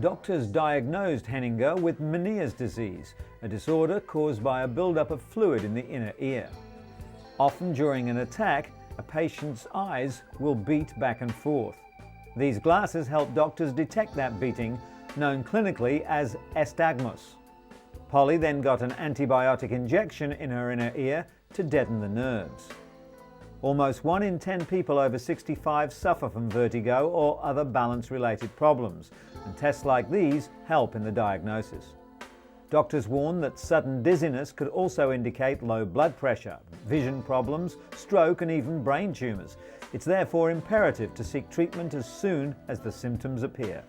Doctors diagnosed Henninger with Meniere's disease, a disorder caused by a buildup of fluid in the inner ear. Often during an attack, a patient's eyes will beat back and forth. These glasses help doctors detect that beating, known clinically as nystagmus. Polly then got an antibiotic injection in her inner ear to deaden the nerves. Almost 1 in 10 people over 65 suffer from vertigo or other balance-related problems, and tests like these help in the diagnosis. Doctors warn that sudden dizziness could also indicate low blood pressure, vision problems, stroke and even brain tumours. It's therefore imperative to seek treatment as soon as the symptoms appear.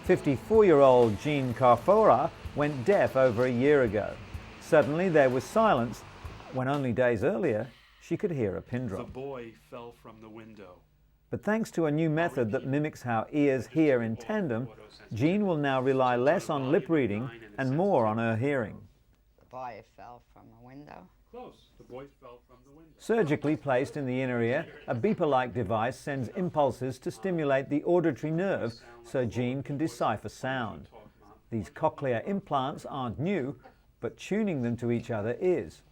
54-year-old Jean Carfora went deaf over a year ago. Suddenly there was silence when only days earlier she could hear a pin drop. The boy fell from the window. But thanks to a new method that mimics how ears hear in tandem, Jean will now rely less on lip reading and more on her hearing. The boy fell from a window. Close. The boy fell from the window. Surgically placed in the inner ear, a beeper-like device sends impulses to stimulate the auditory nerve so Jean can decipher sound. These cochlear implants aren't new, but tuning them to each other is.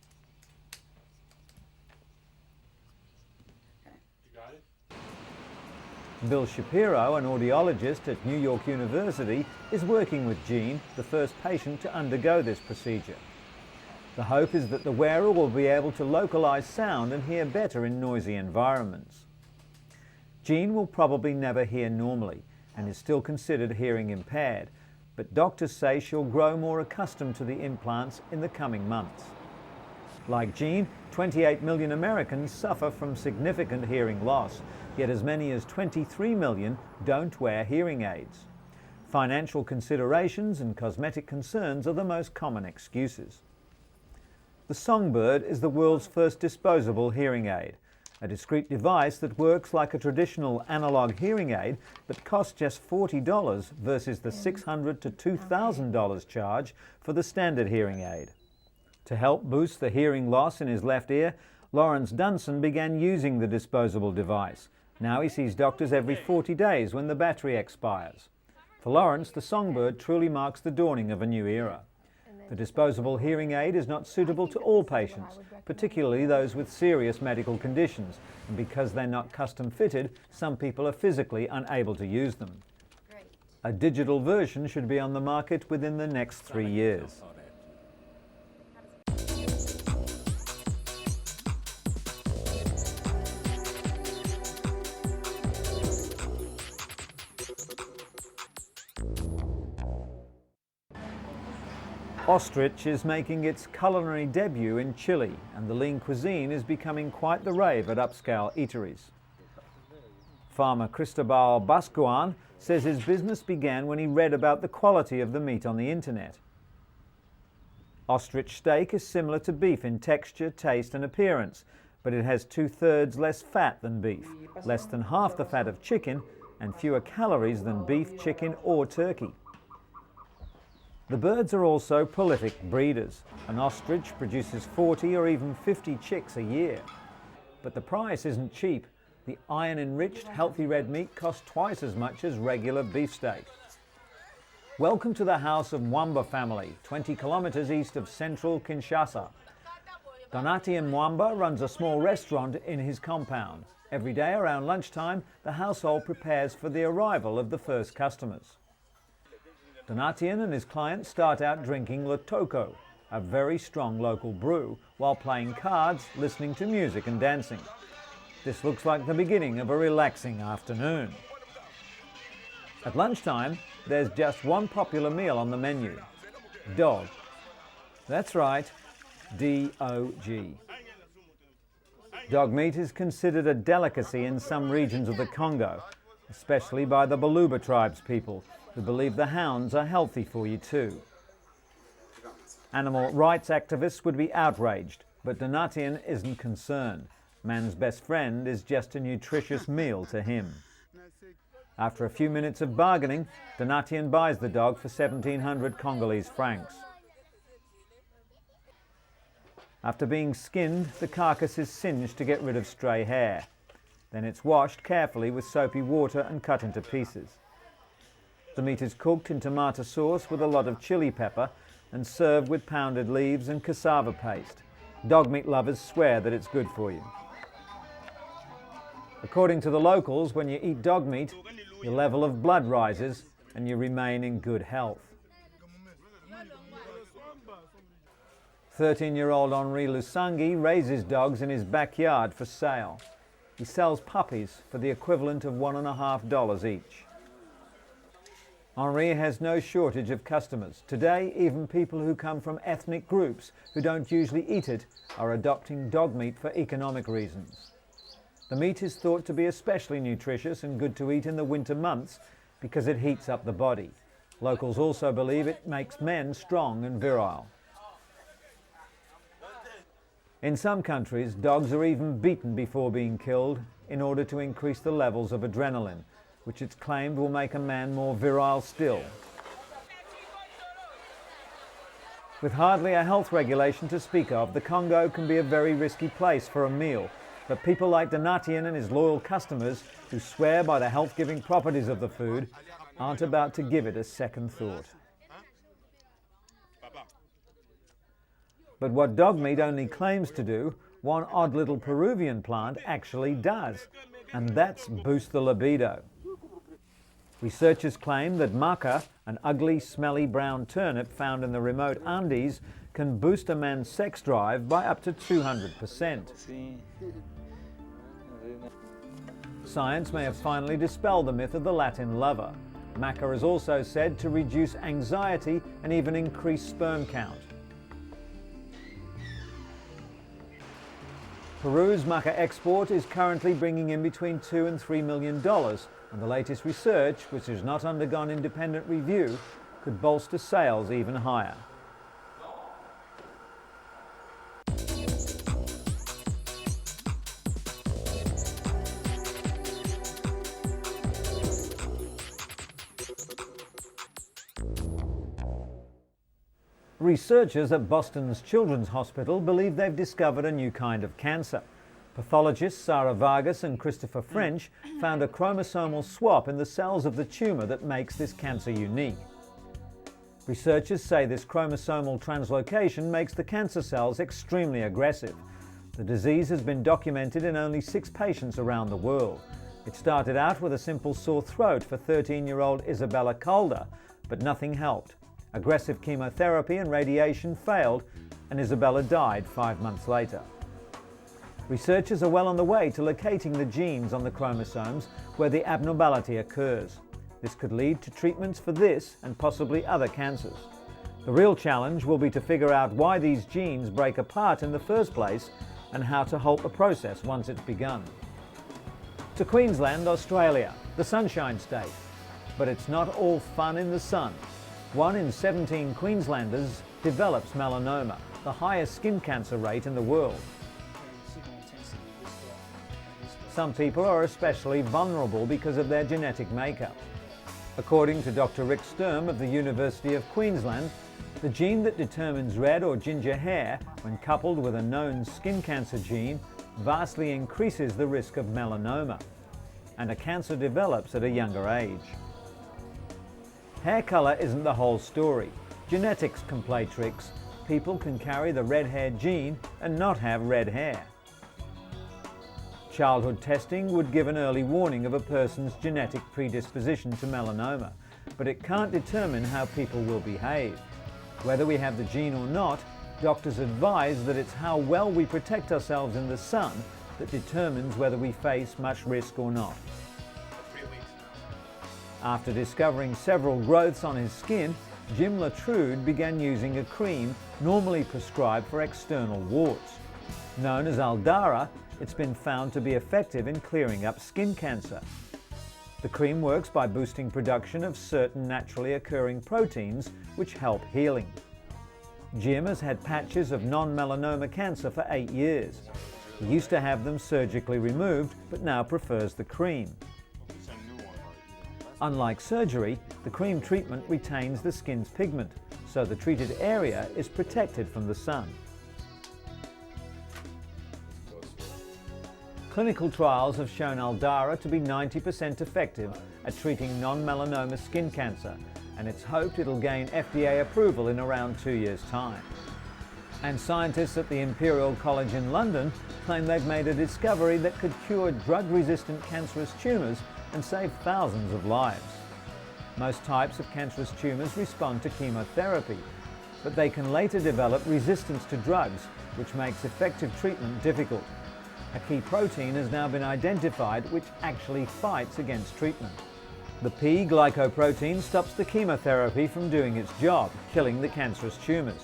Bill Shapiro, an audiologist at New York University, is working with Jean, the first patient to undergo this procedure. The hope is that the wearer will be able to localize sound and hear better in noisy environments. Jean will probably never hear normally and is still considered hearing impaired, but doctors say she'll grow more accustomed to the implants in the coming months. Like Jean, 28 million Americans suffer from significant hearing loss, yet as many as 23 million don't wear hearing aids. Financial considerations and cosmetic concerns are the most common excuses. The Songbird is the world's first disposable hearing aid, a discrete device that works like a traditional analog hearing aid but costs just $40 versus the $600 to $2,000 charge for the standard hearing aid. To help boost the hearing loss in his left ear, Lawrence Dunson began using the disposable device. Now he sees doctors every 40 days when the battery expires. For Lawrence, the Songbird truly marks the dawning of a new era. The disposable hearing aid is not suitable to all patients, particularly those with serious medical conditions, and because they're not custom fitted, some people are physically unable to use them. A digital version should be on the market within the next 3 years. Ostrich is making its culinary debut in Chile, and the lean cuisine is becoming quite the rave at upscale eateries. Farmer Cristobal Bascuan says his business began when he read about the quality of the meat on the internet. Ostrich steak is similar to beef in texture, taste and appearance, but it has 2/3 less fat than beef, less than half the fat of chicken, and fewer calories than beef, chicken or turkey. The birds are also prolific breeders. An ostrich produces 40 or even 50 chicks a year. But the price isn't cheap. The iron-enriched, healthy red meat costs twice as much as regular beefsteak. Welcome to the house of Mwamba family, 20 kilometers east of central Kinshasa. Donatien Mwamba runs a small restaurant in his compound. Every day around lunchtime, the household prepares for the arrival of the first customers. Donatien and his clients start out drinking Lotoko, a very strong local brew, while playing cards, listening to music and dancing. This looks like the beginning of a relaxing afternoon. At lunchtime, there's just one popular meal on the menu: dog. That's right, D-O-G. Dog meat is considered a delicacy in some regions of the Congo, especially by the Baluba tribes people, who believe the hounds are healthy for you too. Animal rights activists would be outraged, but Donatien isn't concerned. Man's best friend is just a nutritious meal to him. After a few minutes of bargaining, Donatien buys the dog for 1,700 Congolese francs. After being skinned, the carcass is singed to get rid of stray hair. Then it's washed carefully with soapy water and cut into pieces. The meat is cooked in tomato sauce with a lot of chili pepper and served with pounded leaves and cassava paste. Dog meat lovers swear that it's good for you. According to the locals, when you eat dog meat, your level of blood rises and you remain in good health. 13-year-old Henri Lusangi raises dogs in his backyard for sale. He sells puppies for the equivalent of $1.50 each. Henri has no shortage of customers. Today, even people who come from ethnic groups who don't usually eat it are adopting dog meat for economic reasons. The meat is thought to be especially nutritious and good to eat in the winter months because it heats up the body. Locals also believe it makes men strong and virile. In some countries, dogs are even beaten before being killed in order to increase the levels of adrenaline, which it's claimed will make a man more virile still. With hardly a health regulation to speak of, the Congo can be a very risky place for a meal, but people like Donatien and his loyal customers, who swear by the health-giving properties of the food, aren't about to give it a second thought. But what dog meat only claims to do, one odd little Peruvian plant actually does, and that's boost the libido. Researchers claim that maca, an ugly, smelly brown turnip found in the remote Andes, can boost a man's sex drive by up to 200%. Science may have finally dispelled the myth of the Latin lover. Maca is also said to reduce anxiety and even increase sperm count. Peru's maca export is currently bringing in between $2 and $3 million, and the latest research, which has not undergone independent review, could bolster sales even higher. Researchers at Boston's Children's Hospital believe they've discovered a new kind of cancer. Pathologists Sarah Vargas and Christopher French found a chromosomal swap in the cells of the tumour that makes this cancer unique. Researchers say this chromosomal translocation makes the cancer cells extremely aggressive. The disease has been documented in only 6 patients around the world. It started out with a simple sore throat for 13-year-old Isabella Calder, but nothing helped. Aggressive chemotherapy and radiation failed, and Isabella died 5 months later. Researchers are well on the way to locating the genes on the chromosomes where the abnormality occurs. This could lead to treatments for this and possibly other cancers. The real challenge will be to figure out why these genes break apart in the first place and how to halt the process once it's begun. To Queensland, Australia, the Sunshine State. But it's not all fun in the sun. 1 in 17 Queenslanders develops melanoma, the highest skin cancer rate in the world. Some people are especially vulnerable because of their genetic makeup. According to Dr. Rick Sturm of the University of Queensland, the gene that determines red or ginger hair, when coupled with a known skin cancer gene, vastly increases the risk of melanoma, and a cancer develops at a younger age. Hair colour isn't the whole story. Genetics can play tricks. People can carry the red hair gene and not have red hair. Childhood testing would give an early warning of a person's genetic predisposition to melanoma, but it can't determine how people will behave. Whether we have the gene or not, doctors advise that it's how well we protect ourselves in the sun that determines whether we face much risk or not. After discovering several growths on his skin, Jim Latrude began using a cream normally prescribed for external warts. Known as Aldara, it's been found to be effective in clearing up skin cancer. The cream works by boosting production of certain naturally occurring proteins which help healing. Jim has had patches of non-melanoma cancer for 8 years. He used to have them surgically removed, but now prefers the cream. Unlike surgery, the cream treatment retains the skin's pigment, so the treated area is protected from the sun. Clinical trials have shown Aldara to be 90% effective at treating non-melanoma skin cancer, and it's hoped it'll gain FDA approval in around 2 years' time. And scientists at the Imperial College in London claim they've made a discovery that could cure drug-resistant cancerous tumours and save thousands of lives. Most types of cancerous tumours respond to chemotherapy, but they can later develop resistance to drugs, which makes effective treatment difficult. A key protein has now been identified which actually fights against treatment. The P-glycoprotein stops the chemotherapy from doing its job, killing the cancerous tumours.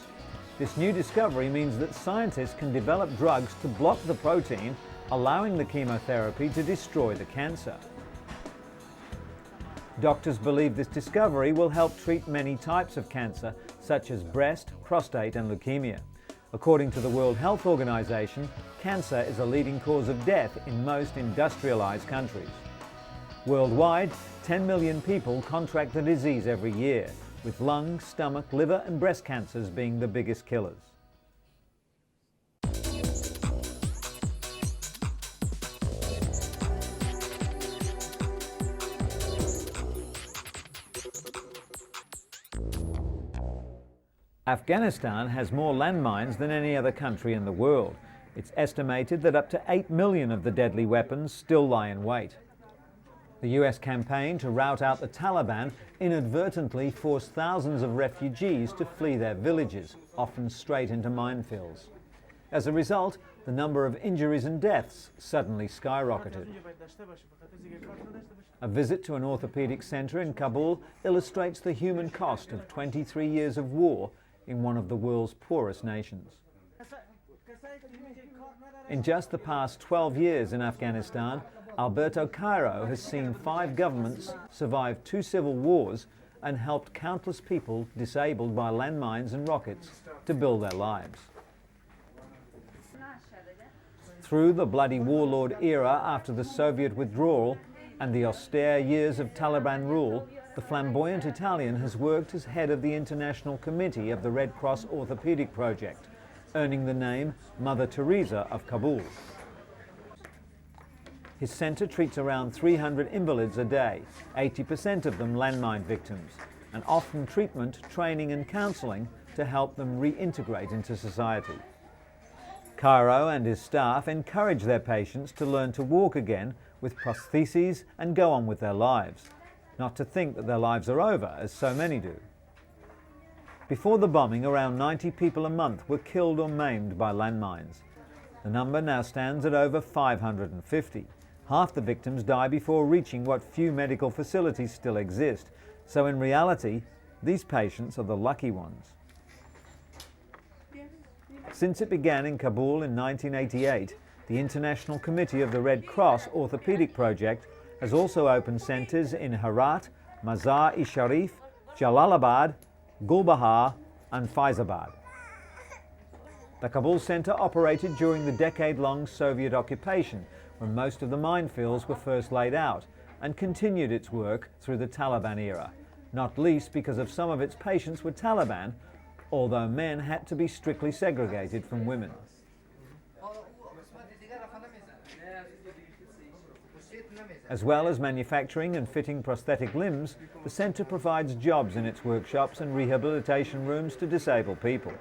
This new discovery means that scientists can develop drugs to block the protein, allowing the chemotherapy to destroy the cancer. Doctors believe this discovery will help treat many types of cancer, such as breast, prostate and leukemia. According to the World Health Organization, cancer is a leading cause of death in most industrialized countries. Worldwide, 10 million people contract the disease every year, with lung, stomach, liver and breast cancers being the biggest killers. Afghanistan has more landmines than any other country in the world. It's estimated that up to 8 million of the deadly weapons still lie in wait. The US campaign to rout out the Taliban inadvertently forced thousands of refugees to flee their villages, often straight into minefields. As a result, the number of injuries and deaths suddenly skyrocketed. A visit to an orthopedic centre in Kabul illustrates the human cost of 23 years of war in one of the world's poorest nations. In just the past 12 years in Afghanistan, Alberto Cairo has seen 5 governments survive 2 civil wars and helped countless people disabled by landmines and rockets to build their lives. Through the bloody warlord era after the Soviet withdrawal and the austere years of Taliban rule, the flamboyant Italian has worked as head of the International Committee of the Red Cross Orthopedic Project, earning the name Mother Teresa of Kabul. His centre treats around 300 invalids a day, 80% of them landmine victims, and often treatment, training and counselling to help them reintegrate into society. Cairo and his staff encourage their patients to learn to walk again with prostheses and go on with their lives, not to think that their lives are over, as so many do. Before the bombing, around 90 people a month were killed or maimed by landmines. The number now stands at over 550. Half the victims die before reaching what few medical facilities still exist, so in reality, these patients are the lucky ones. Since it began in Kabul in 1988, the International Committee of the Red Cross Orthopedic Project has also opened centres in Herat, Mazar-e-Sharif, Jalalabad, Gulbahar and Faizabad. The Kabul centre operated during the decade-long Soviet occupation, when most of the minefields were first laid out, and continued its work through the Taliban era, not least because of some of its patients were Taliban, although men had to be strictly segregated from women. As well as manufacturing and fitting prosthetic limbs, the centre provides jobs in its workshops and rehabilitation rooms to disabled people.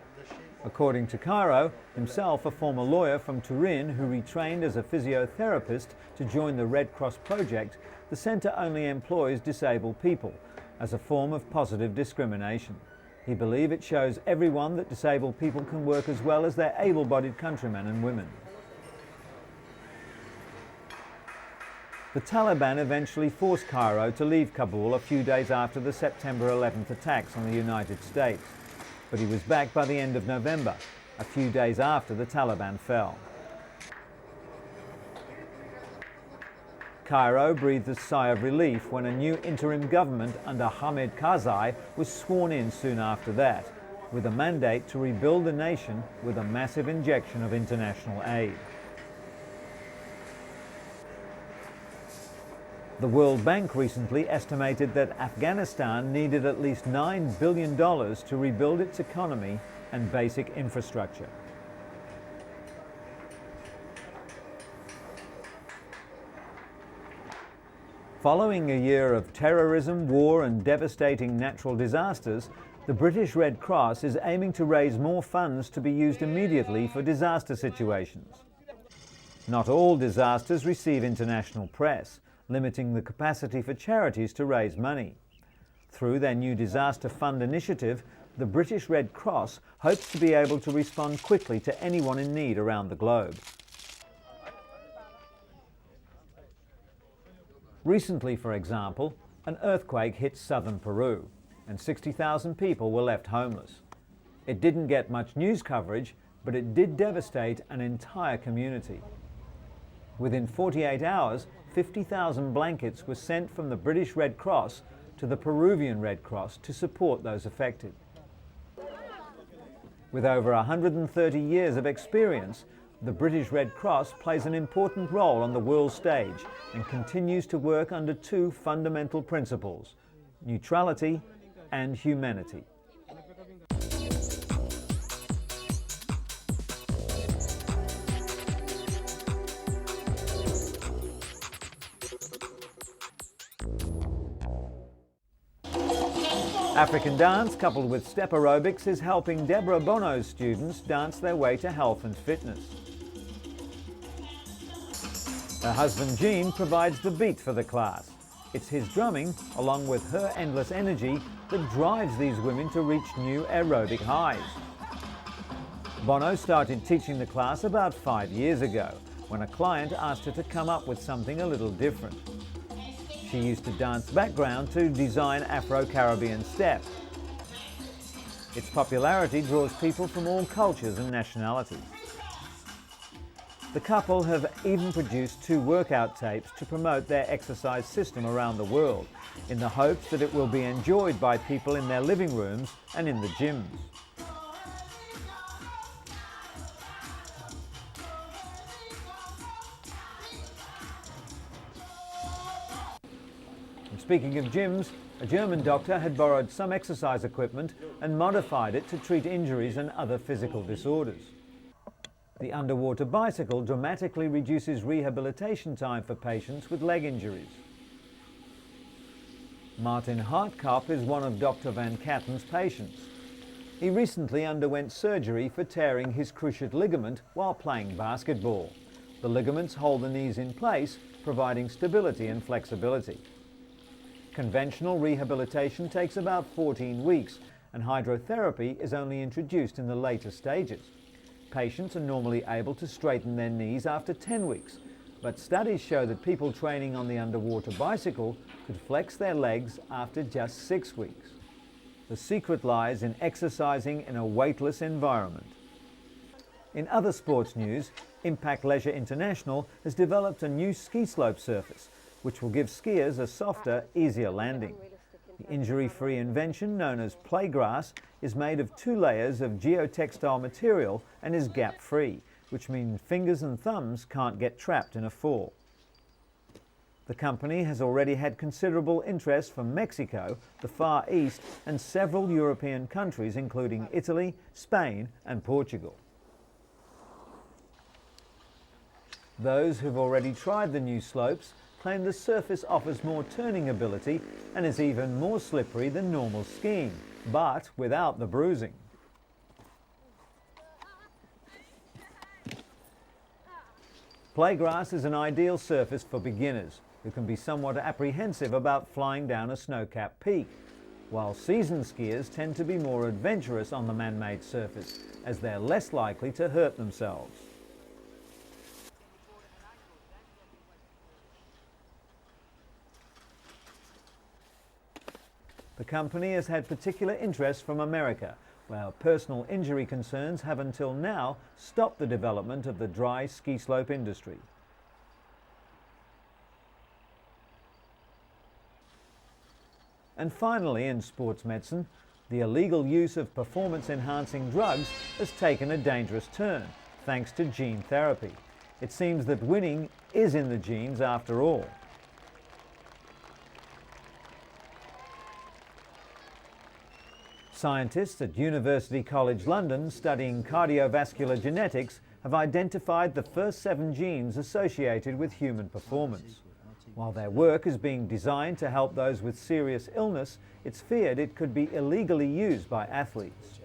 According to Cairo, himself a former lawyer from Turin who retrained as a physiotherapist to join the Red Cross project, the centre only employs disabled people as a form of positive discrimination. He believes it shows everyone that disabled people can work as well as their able-bodied countrymen and women. The Taliban eventually forced Cairo to leave Kabul a few days after the September 11th attacks on the United States, but he was back by the end of November, a few days after the Taliban fell. Cairo breathed a sigh of relief when a new interim government under Hamid Karzai was sworn in soon after that, with a mandate to rebuild the nation with a massive injection of international aid. The World Bank recently estimated that Afghanistan needed at least $9 billion to rebuild its economy and basic infrastructure. Following a year of terrorism, war and devastating natural disasters, the British Red Cross is aiming to raise more funds to be used immediately for disaster situations. Not all disasters receive international press, limiting the capacity for charities to raise money. Through their new Disaster Fund initiative, the British Red Cross hopes to be able to respond quickly to anyone in need around the globe. Recently, for example, an earthquake hit southern Peru and 60,000 people were left homeless. It didn't get much news coverage, but it did devastate an entire community. Within 48 hours, 50,000 blankets were sent from the British Red Cross to the Peruvian Red Cross to support those affected. With over 130 years of experience, the British Red Cross plays an important role on the world stage and continues to work under two fundamental principles: neutrality and humanity. African dance coupled with step aerobics is helping Deborah Bono's students dance their way to health and fitness. Her husband Gene provides the beat for the class. It's his drumming, along with her endless energy, that drives these women to reach new aerobic highs. Bono started teaching the class about 5 years ago, when a client asked her to come up with something a little different. She used a dance background to design Afro-Caribbean step. Its popularity draws people from all cultures and nationalities. The couple have even produced 2 workout tapes to promote their exercise system around the world, in the hopes that it will be enjoyed by people in their living rooms and in the gyms. Speaking of gyms, a German doctor had borrowed some exercise equipment and modified it to treat injuries and other physical disorders. The underwater bicycle dramatically reduces rehabilitation time for patients with leg injuries. Martin Hartkop is one of Dr. Van Katten's patients. He recently underwent surgery for tearing his cruciate ligament while playing basketball. The ligaments hold the knees in place, providing stability and flexibility. Conventional rehabilitation takes about 14 weeks, and hydrotherapy is only introduced in the later stages. Patients are normally able to straighten their knees after 10 weeks, but studies show that people training on the underwater bicycle could flex their legs after just 6 weeks. The secret lies in exercising in a weightless environment. In other sports news, Impact Leisure International has developed a new ski slope surface, which will give skiers a softer, easier landing. The injury-free invention, known as playgrass, is made of 2 layers of geotextile material and is gap-free, which means fingers and thumbs can't get trapped in a fall. The company has already had considerable interest from Mexico, the Far East, and several European countries, including Italy, Spain, and Portugal. Those who've already tried the new slopes claim the surface offers more turning ability and is even more slippery than normal skiing, but without the bruising. Playgrass is an ideal surface for beginners who can be somewhat apprehensive about flying down a snow-capped peak, while seasoned skiers tend to be more adventurous on the man-made surface, as they're less likely to hurt themselves. The company has had particular interest from America, where personal injury concerns have until now stopped the development of the dry ski slope industry. And finally, in sports medicine, the illegal use of performance-enhancing drugs has taken a dangerous turn, thanks to gene therapy. It seems that winning is in the genes after all. Scientists at University College London studying cardiovascular genetics have identified the first 7 genes associated with human performance. While their work is being designed to help those with serious illness, it's feared it could be illegally used by athletes.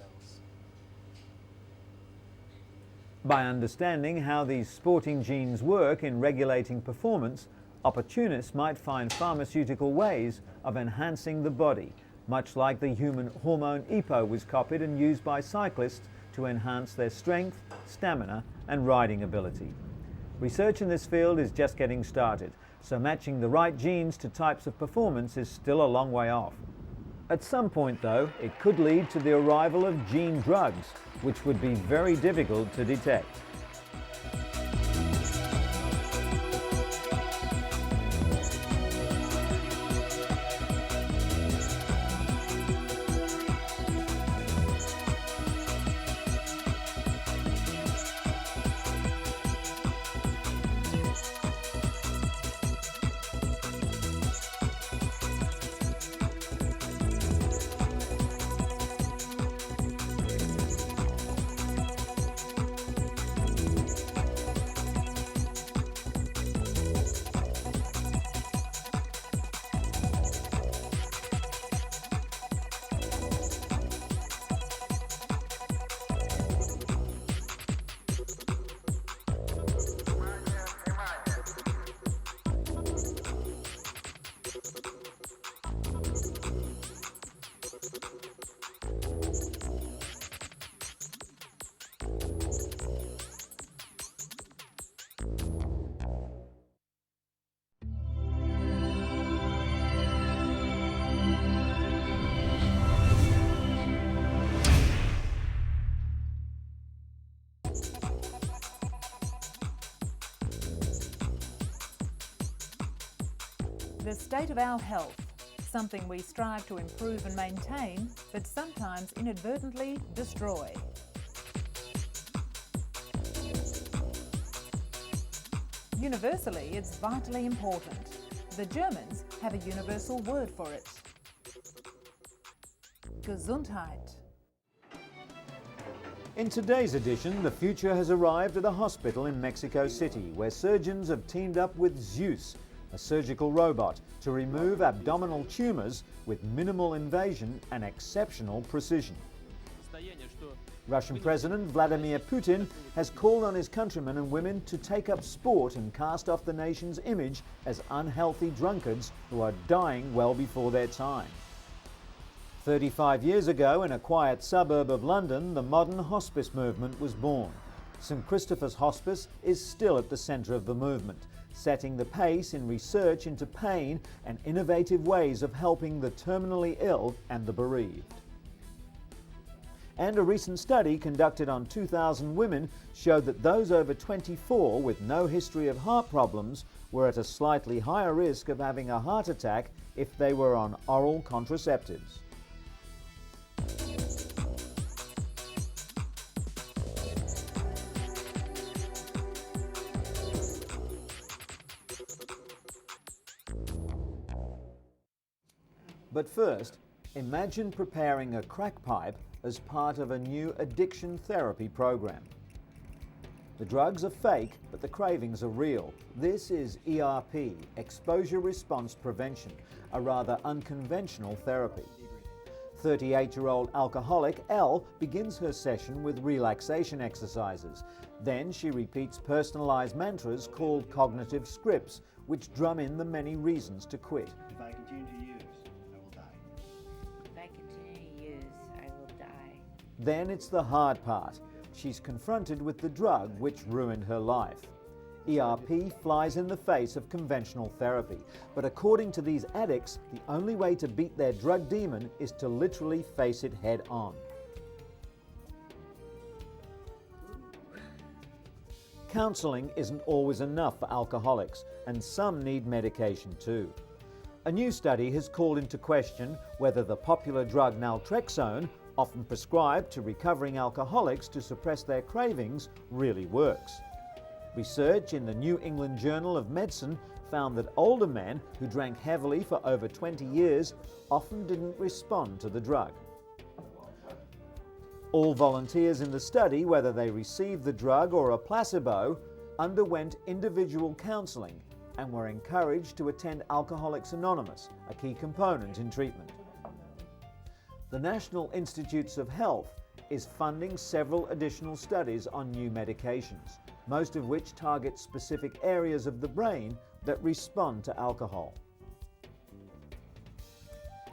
By understanding how these sporting genes work in regulating performance, opportunists might find pharmaceutical ways of enhancing the body, much like the human hormone EPO was copied and used by cyclists to enhance their strength, stamina and riding ability. Research in this field is just getting started, so matching the right genes to types of performance is still a long way off. At some point though, it could lead to the arrival of gene drugs, which would be very difficult to detect. The state of our health, something we strive to improve and maintain, but sometimes inadvertently destroy. Universally, it's vitally important. The Germans have a universal word for it. Gesundheit. In today's edition, the future has arrived at a hospital in Mexico City where surgeons have teamed up with Zeus, a surgical robot, to remove abdominal tumours with minimal invasion and exceptional precision. Russian President Vladimir Putin has called on his countrymen and women to take up sport and cast off the nation's image as unhealthy drunkards who are dying well before their time. 35 years ago, in a quiet suburb of London, the modern hospice movement was born. St Christopher's Hospice is still at the centre of the movement, setting the pace in research into pain and innovative ways of helping the terminally ill and the bereaved. And a recent study conducted on 2,000 women showed that those over 24 with no history of heart problems were at a slightly higher risk of having a heart attack if they were on oral contraceptives. But first, imagine preparing a crack pipe as part of a new addiction therapy program. The drugs are fake, but the cravings are real. This is ERP, Exposure Response Prevention, a rather unconventional therapy. 38-year-old alcoholic Elle begins her session with relaxation exercises. Then she repeats personalized mantras called cognitive scripts, which drum in the many reasons to quit. If I continue to use, I will die. If I continue to use, I will die. Then it's the hard part. She's confronted with the drug which ruined her life. ERP flies in the face of conventional therapy, but according to these addicts, the only way to beat their drug demon is to literally face it head on. Counselling isn't always enough for alcoholics, and some need medication too. A new study has called into question whether the popular drug naltrexone, often prescribed to recovering alcoholics to suppress their cravings, really works. Research in the New England Journal of Medicine found that older men who drank heavily for over 20 years often didn't respond to the drug. All volunteers in the study, whether they received the drug or a placebo, underwent individual counselling, and were encouraged to attend Alcoholics Anonymous, a key component in treatment. The National Institutes of Health is funding several additional studies on new medications, most of which target specific areas of the brain that respond to alcohol.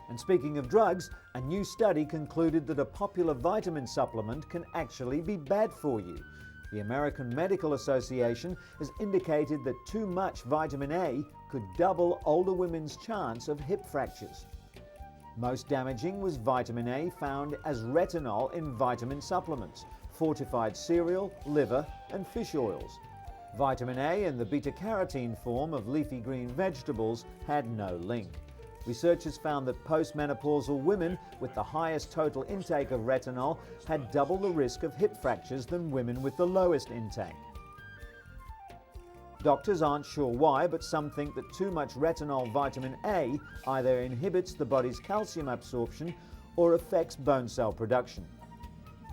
And speaking of drugs, a new study concluded that a popular vitamin supplement can actually be bad for you. The American Medical Association has indicated that too much vitamin A could double older women's chance of hip fractures. Most damaging was vitamin A found as retinol in vitamin supplements, fortified cereal, liver and fish oils. Vitamin A in the beta-carotene form of leafy green vegetables had no link. Researchers found that postmenopausal women with the highest total intake of retinol had double the risk of hip fractures than women with the lowest intake. Doctors aren't sure why, but some think that too much retinol vitamin A either inhibits the body's calcium absorption or affects bone cell production.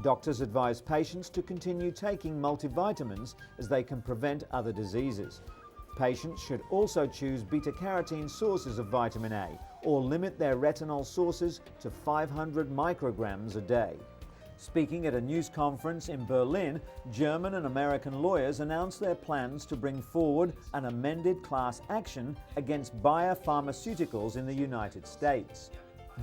Doctors advise patients to continue taking multivitamins as they can prevent other diseases. Patients should also choose beta-carotene sources of vitamin A or limit their retinol sources to 500 micrograms a day. Speaking at a news conference in Berlin, German and American lawyers announced their plans to bring forward an amended class action against Bayer Pharmaceuticals in the United States.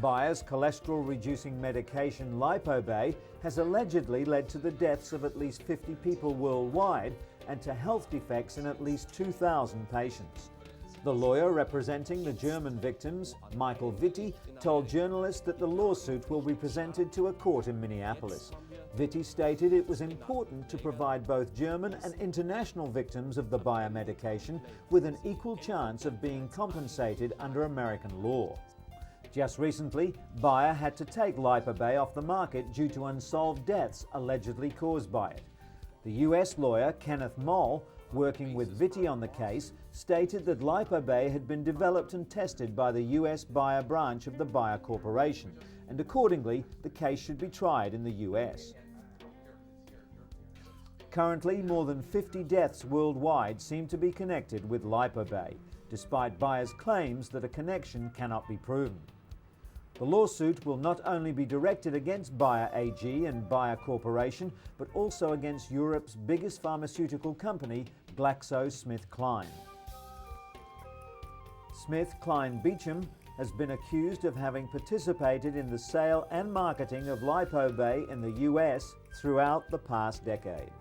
Bayer's cholesterol-reducing medication Lipobay has allegedly led to the deaths of at least 50 people worldwide and to health defects in at least 2,000 patients. The lawyer representing the German victims, Michael Vitti, told journalists that the lawsuit will be presented to a court in Minneapolis. Vitti stated it was important to provide both German and international victims of the Bayer medication with an equal chance of being compensated under American law. Just recently, Bayer had to take Lipobay off the market due to unsolved deaths allegedly caused by it. The US lawyer Kenneth Moll, working with Vitti on the case, stated that Lipobay had been developed and tested by the US Bayer branch of the Bayer Corporation, and accordingly, the case should be tried in the US. Currently, more than 50 deaths worldwide seem to be connected with Lipobay, despite Bayer's claims that a connection cannot be proven. The lawsuit will not only be directed against Bayer AG and Bayer Corporation, but also against Europe's biggest pharmaceutical company, GlaxoSmithKline. SmithKline Beecham has been accused of having participated in the sale and marketing of Lipobay in the US throughout the past decade.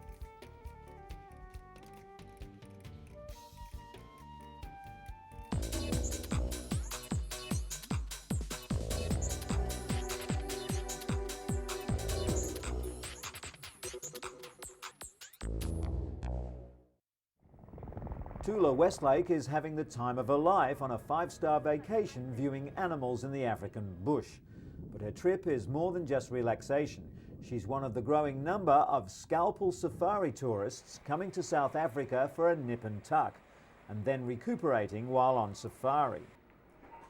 Tula Westlake is having the time of her life on a 5-star vacation viewing animals in the African bush. But her trip is more than just relaxation. She's one of the growing number of scalpel safari tourists coming to South Africa for a nip and tuck, and then recuperating while on safari.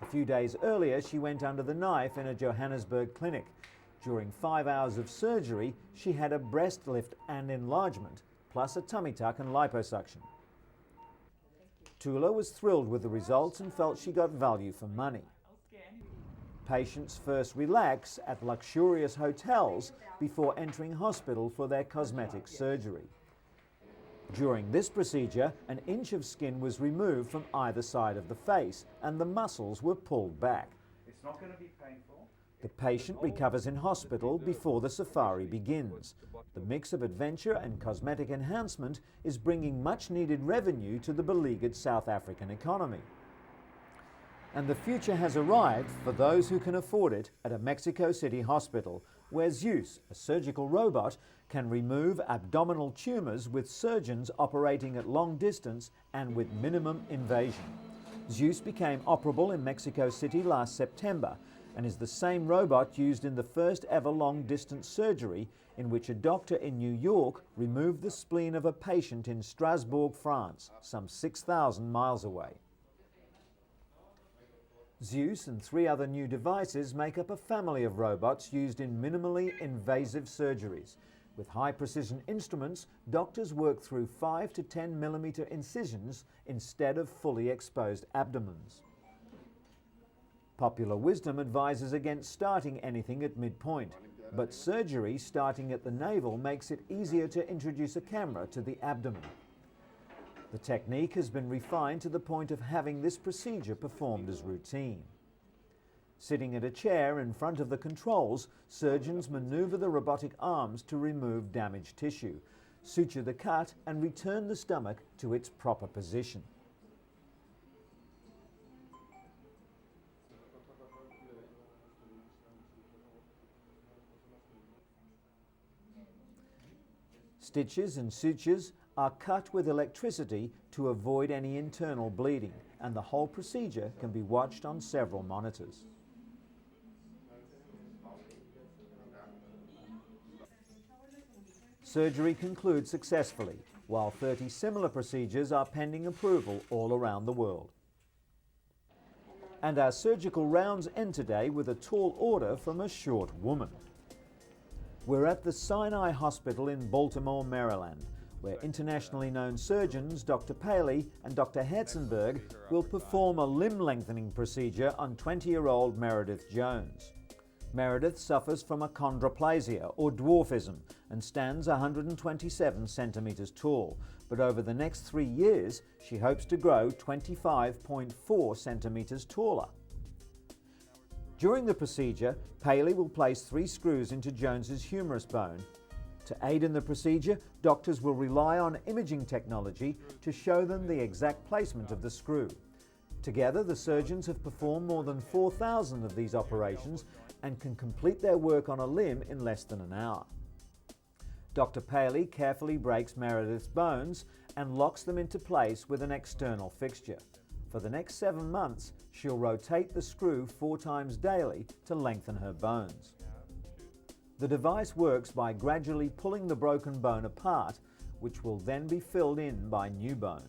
A few days earlier, she went under the knife in a Johannesburg clinic. During 5 hours of surgery, she had a breast lift and enlargement, plus a tummy tuck and liposuction. Tula was thrilled with the results and felt she got value for money. Patients first relax at luxurious hotels before entering hospital for their cosmetic surgery. During this procedure, an inch of skin was removed from either side of the face and the muscles were pulled back. It's not going to be painful. The patient recovers in hospital before the safari begins. The mix of adventure and cosmetic enhancement is bringing much needed revenue to the beleaguered South African economy. And the future has arrived for those who can afford it at a Mexico City hospital, where Zeus, a surgical robot, can remove abdominal tumors with surgeons operating at long distance and with minimum invasion. Zeus became operable in Mexico City last September and is the same robot used in the first ever long-distance surgery in which a doctor in New York removed the spleen of a patient in Strasbourg, France, some 6,000 miles away. Zeus and 3 other new devices make up a family of robots used in minimally invasive surgeries. With high-precision instruments, doctors work through 5 to 10 millimeter incisions instead of fully exposed abdomens. Popular wisdom advises against starting anything at midpoint, but surgery starting at the navel makes it easier to introduce a camera to the abdomen. The technique has been refined to the point of having this procedure performed as routine. Sitting at a chair in front of the controls, surgeons maneuver the robotic arms to remove damaged tissue, suture the cut and return the stomach to its proper position. Stitches and sutures are cut with electricity to avoid any internal bleeding, and the whole procedure can be watched on several monitors. Surgery concludes successfully, while 30 similar procedures are pending approval all around the world. And our surgical rounds end today with a tall order from a short woman. We're at the Sinai Hospital in Baltimore, Maryland, where internationally known surgeons Dr. Paley and Dr. Hetzenberg will perform a limb lengthening procedure on 20-year-old Meredith Jones. Meredith suffers from achondroplasia or dwarfism and stands 127 centimetres tall, but over the next 3 years she hopes to grow 25.4 centimetres taller. During the procedure, Paley will place 3 screws into Jones's humerus bone. To aid in the procedure, doctors will rely on imaging technology to show them the exact placement of the screw. Together, the surgeons have performed more than 4,000 of these operations and can complete their work on a limb in less than an hour. Dr. Paley carefully breaks Meredith's bones and locks them into place with an external fixture. For the next 7 months, she'll rotate the screw 4 times daily to lengthen her bones. The device works by gradually pulling the broken bone apart, which will then be filled in by new bone.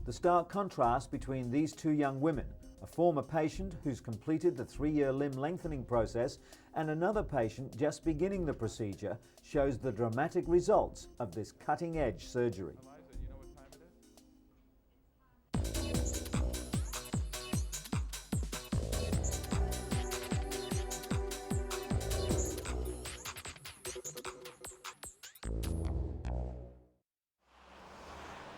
The stark contrast between these 2 young women, a former patient who's completed the 3-year limb lengthening process and another patient just beginning the procedure, shows the dramatic results of this cutting-edge surgery.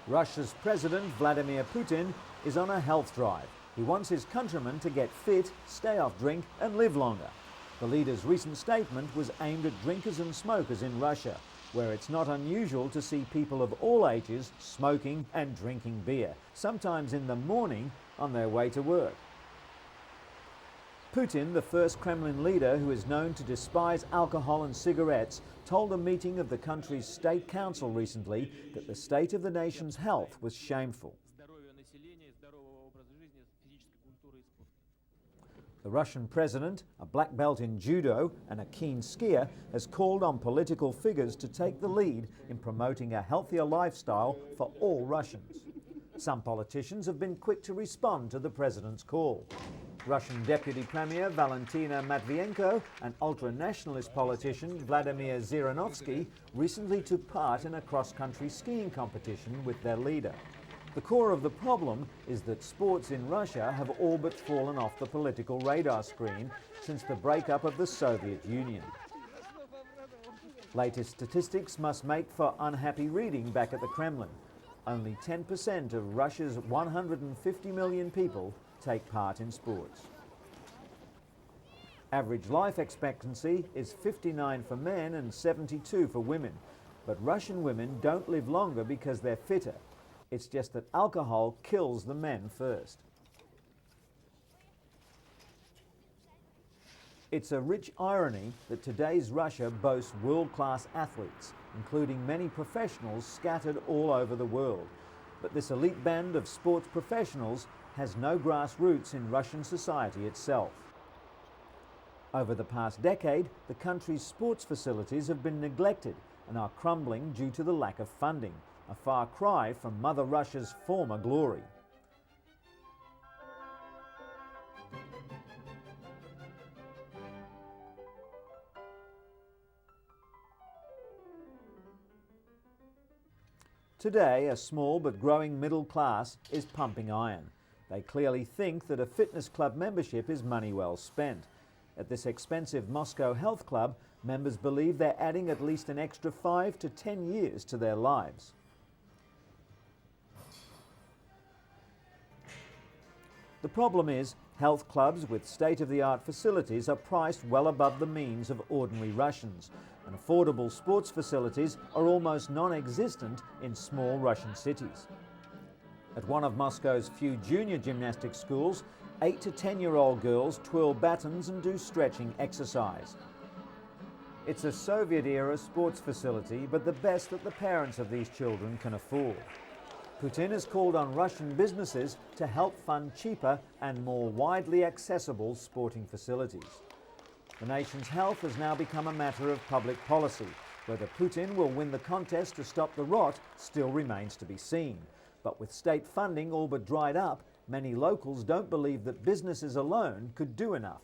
Russia's President Vladimir Putin is on a health drive. He wants his countrymen to get fit, stay off drink and live longer. The leader's recent statement was aimed at drinkers and smokers in Russia, where it's not unusual to see people of all ages smoking and drinking beer, sometimes in the morning on their way to work. Putin, the first Kremlin leader who is known to despise alcohol and cigarettes, told a meeting of the country's state council recently that the state of the nation's health was shameful. The Russian president, a black belt in judo and a keen skier, has called on political figures to take the lead in promoting a healthier lifestyle for all Russians. Some politicians have been quick to respond to the president's call. Russian Deputy Premier Valentina Matvienko and ultra-nationalist politician Vladimir Zhirinovsky recently took part in a cross-country skiing competition with their leader. The core of the problem is that sports in Russia have all but fallen off the political radar screen since the breakup of the Soviet Union. Latest statistics must make for unhappy reading back at the Kremlin. Only 10% of Russia's 150 million people take part in sports. Average life expectancy is 59 for men and 72 for women, but Russian women don't live longer because they're fitter. It's just that alcohol kills the men first. It's a rich irony that today's Russia boasts world-class athletes, including many professionals scattered all over the world. But this elite band of sports professionals has no grassroots in Russian society itself. Over the past decade, the country's sports facilities have been neglected and are crumbling due to the lack of funding, a far cry from Mother Russia's former glory. Today, a small but growing middle class is pumping iron. They clearly think that a fitness club membership is money well spent. At this expensive Moscow health club, members believe they're adding at least an extra 5 to 10 years to their lives. The problem is, health clubs with state-of-the-art facilities are priced well above the means of ordinary Russians, and affordable sports facilities are almost non-existent in small Russian cities. At one of Moscow's few junior gymnastic schools, 8 to 10-year-old girls twirl batons and do stretching exercise. It's a Soviet-era sports facility, but the best that the parents of these children can afford. Putin has called on Russian businesses to help fund cheaper and more widely accessible sporting facilities. The nation's health has now become a matter of public policy. Whether Putin will win the contest to stop the rot still remains to be seen. But with state funding all but dried up, many locals don't believe that businesses alone could do enough.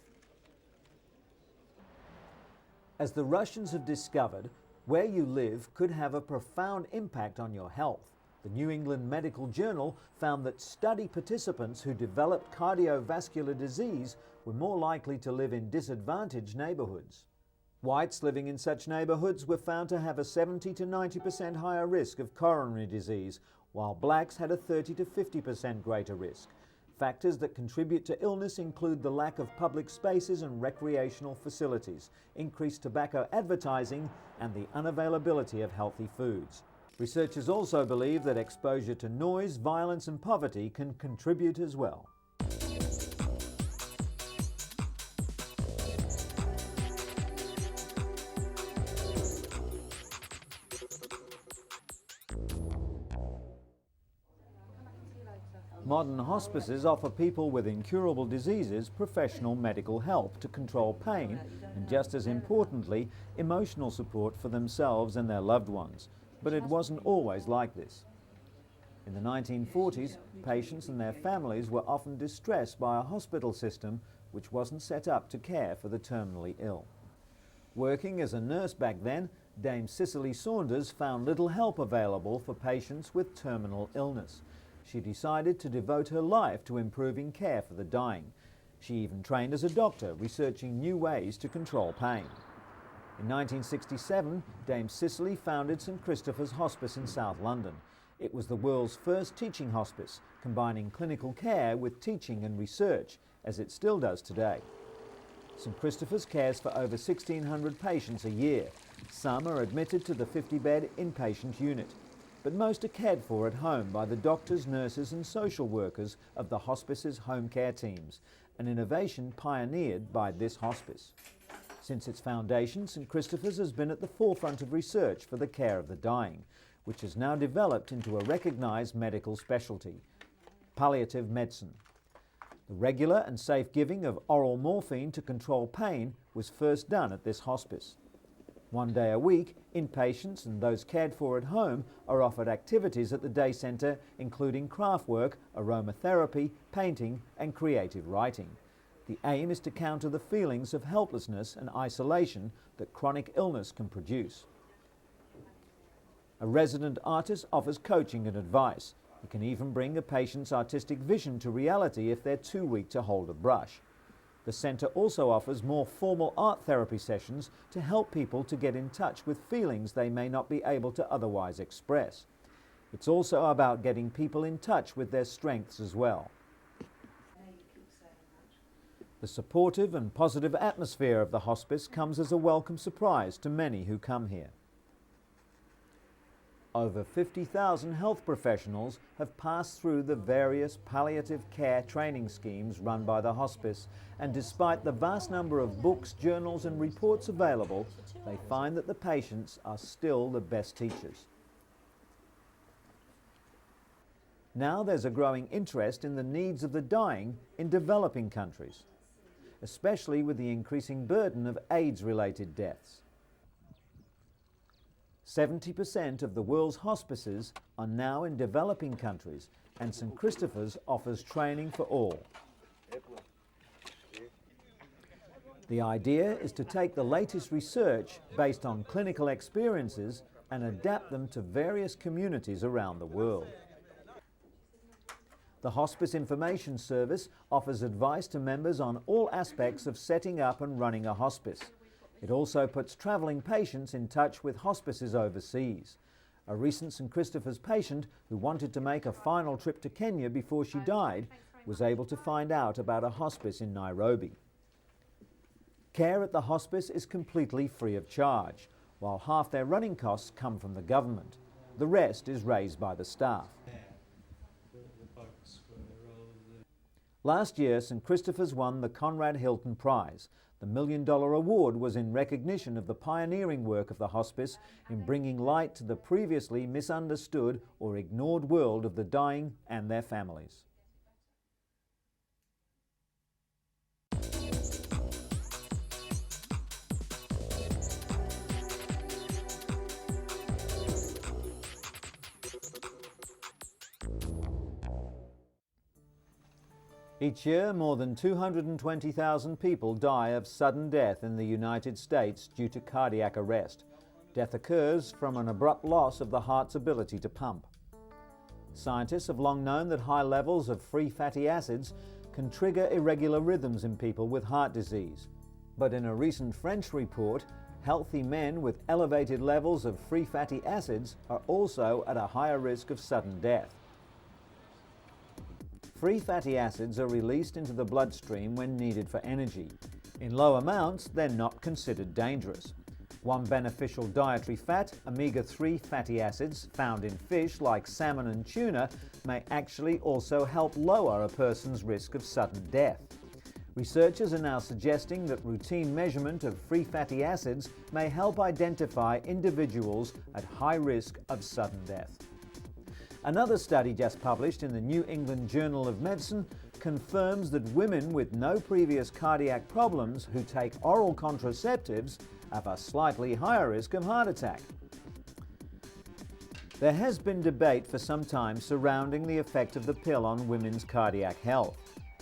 As the Russians have discovered, where you live could have a profound impact on your health. The New England Medical Journal found that study participants who developed cardiovascular disease were more likely to live in disadvantaged neighbourhoods. Whites living in such neighbourhoods were found to have a 70 to 90% higher risk of coronary disease, while blacks had a 30 to 50% greater risk. Factors that contribute to illness include the lack of public spaces and recreational facilities, increased tobacco advertising, and the unavailability of healthy foods. Researchers also believe that exposure to noise, violence and poverty can contribute as well. Modern hospices offer people with incurable diseases professional medical help to control pain and, just as importantly, emotional support for themselves and their loved ones. But it wasn't always like this. In the 1940s, patients and their families were often distressed by a hospital system which wasn't set up to care for the terminally ill. Working as a nurse back then, Dame Cicely Saunders found little help available for patients with terminal illness. She decided to devote her life to improving care for the dying. She even trained as a doctor, researching new ways to control pain. In 1967, Dame Cicely founded St Christopher's Hospice in South London. It was the world's first teaching hospice, combining clinical care with teaching and research, as it still does today. St Christopher's cares for over 1,600 patients a year. Some are admitted to the 50-bed inpatient unit, but most are cared for at home by the doctors, nurses and social workers of the hospice's home care teams, an innovation pioneered by this hospice. Since its foundation, St Christopher's has been at the forefront of research for the care of the dying, which has now developed into a recognised medical specialty: palliative medicine. The regular and safe giving of oral morphine to control pain was first done at this hospice. 1 day a week, inpatients and those cared for at home are offered activities at the day centre, including craft work, aromatherapy, painting and creative writing. The aim is to counter the feelings of helplessness and isolation that chronic illness can produce. A resident artist offers coaching and advice. He can even bring a patient's artistic vision to reality if they're too weak to hold a brush. The centre also offers more formal art therapy sessions to help people to get in touch with feelings they may not be able to otherwise express. It's also about getting people in touch with their strengths as well. The supportive and positive atmosphere of the hospice comes as a welcome surprise to many who come here. Over 50,000 health professionals have passed through the various palliative care training schemes run by the hospice, and despite the vast number of books, journals and reports available, they find that the patients are still the best teachers. Now there's a growing interest in the needs of the dying in developing countries, especially with the increasing burden of AIDS-related deaths. 70% of the world's hospices are now in developing countries, and St Christopher's offers training for all. The idea is to take the latest research based on clinical experiences and adapt them to various communities around the world. The Hospice Information Service offers advice to members on all aspects of setting up and running a hospice. It also puts travelling patients in touch with hospices overseas. A recent St Christopher's patient who wanted to make a final trip to Kenya before she died was able to find out about a hospice in Nairobi. Care at the hospice is completely free of charge, while half their running costs come from the government. The rest is raised by the staff. Last year, St Christopher's won the Conrad Hilton Prize. The $1 Million award was in recognition of the pioneering work of the hospice in bringing light to the previously misunderstood or ignored world of the dying and their families. Each year, more than 220,000 people die of sudden death in the United States due to cardiac arrest. Death occurs from an abrupt loss of the heart's ability to pump. Scientists have long known that high levels of free fatty acids can trigger irregular rhythms in people with heart disease. But in a recent French report, healthy men with elevated levels of free fatty acids are also at a higher risk of sudden death. Free fatty acids are released into the bloodstream when needed for energy. In low amounts, they're not considered dangerous. One beneficial dietary fat, omega-3 fatty acids, found in fish like salmon and tuna, may actually also help lower a person's risk of sudden death. Researchers are now suggesting that routine measurement of free fatty acids may help identify individuals at high risk of sudden death. Another study just published in the New England Journal of Medicine confirms that women with no previous cardiac problems who take oral contraceptives have a slightly higher risk of heart attack. There has been debate for some time surrounding the effect of the pill on women's cardiac health.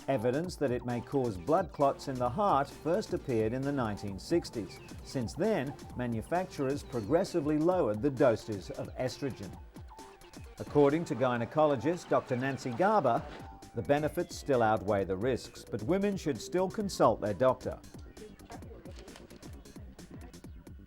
Evidence that it may cause blood clots in the heart first appeared in the 1960s. Since then, manufacturers progressively lowered the doses of estrogen. According to gynecologist Dr. Nancy Garber, the benefits still outweigh the risks, but women should still consult their doctor.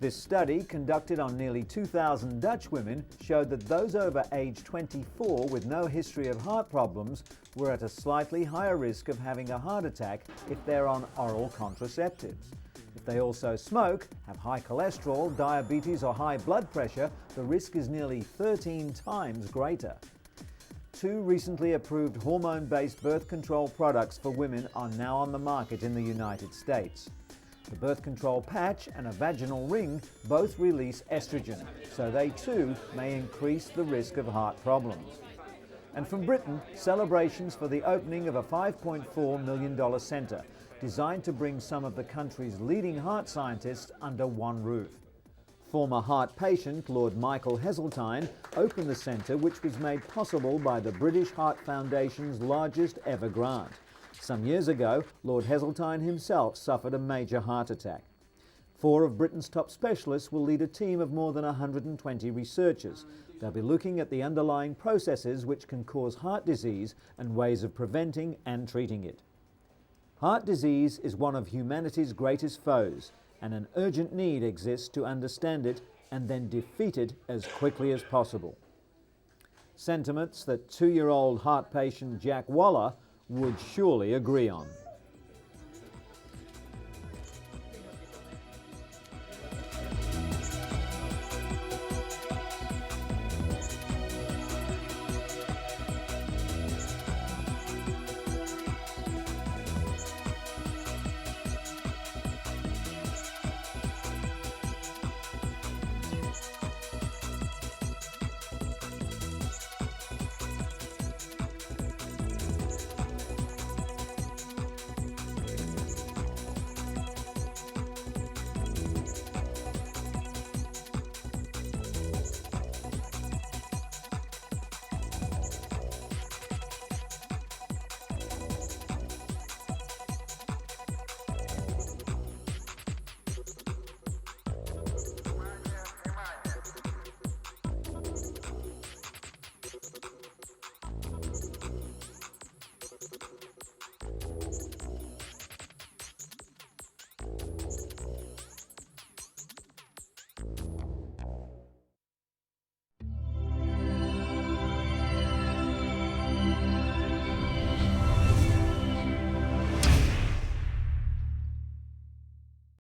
This study, conducted on nearly 2,000 Dutch women, showed that those over age 24 with no history of heart problems were at a slightly higher risk of having a heart attack if they're on oral contraceptives. If they also smoke, have high cholesterol, diabetes or high blood pressure, the risk is nearly 13 times greater. 2 recently approved hormone-based birth control products for women are now on the market in the United States. The birth control patch and a vaginal ring both release estrogen, so they too may increase the risk of heart problems. And from Britain, celebrations for the opening of a $5.4 million centre designed to bring some of the country's leading heart scientists under one roof. Former heart patient Lord Michael Heseltine opened the centre, which was made possible by the British Heart Foundation's largest ever grant. Some years ago, Lord Heseltine himself suffered a major heart attack. 4 of Britain's top specialists will lead a team of more than 120 researchers. They'll be looking at the underlying processes which can cause heart disease and ways of preventing and treating it. Heart disease is one of humanity's greatest foes, and an urgent need exists to understand it and then defeat it as quickly as possible. Sentiments that 2-year-old heart patient Jack Waller would surely agree on.